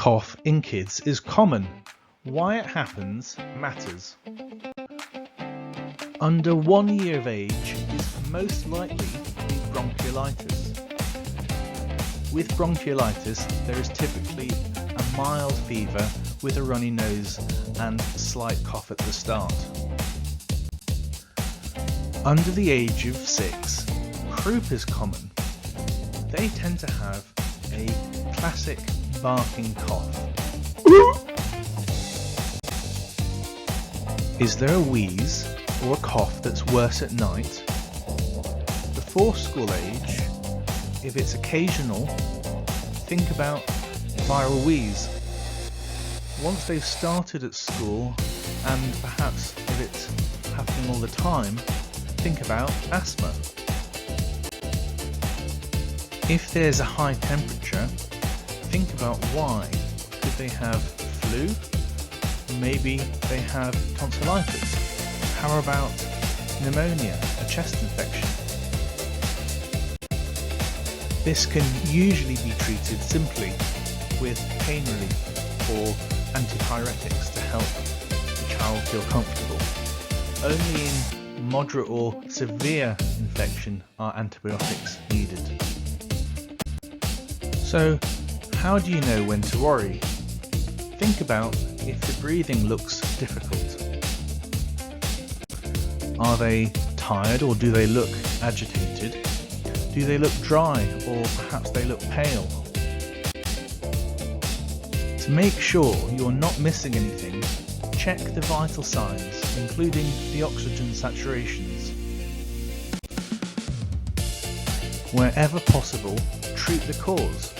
cough in kids is common. Why it happens matters. Under 1 year of age is most likely to be bronchiolitis. With bronchiolitis, there is typically a mild fever with a runny nose and slight cough at the start. Under the age of 6, croup is common. They tend to have a classic barking cough. Is there a wheeze or a cough that's worse at night? Before school age, if it's occasional, think about viral wheeze. Once they've started at school, and perhaps if it's happening all the time, think about asthma. If there's a high temperature, think about why. Could they have flu? Maybe they have tonsillitis. How about pneumonia, a chest infection? This can usually be treated simply with pain relief or antipyretics to help the child feel comfortable. Only in moderate or severe infection are antibiotics needed. So, how do you know when to worry? Think about if the breathing looks difficult. Are they tired or do they look agitated? Do they look dry or perhaps they look pale? To make sure you're not missing anything, check the vital signs, including the oxygen saturations. Wherever possible, treat the cause.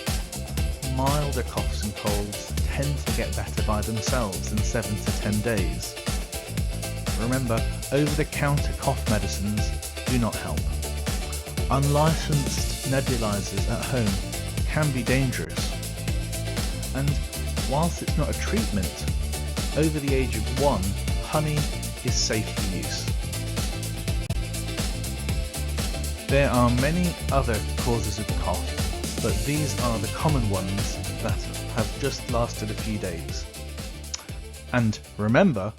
Milder coughs and colds tend to get better by themselves in 7 to 10 days. Remember, over-the-counter cough medicines do not help. Unlicensed nebulizers at home can be dangerous. And whilst it's not a treatment, over the age of 1, honey is safe for use. There are many other causes of cough, but these are the common ones that have just lasted a few days. And remember,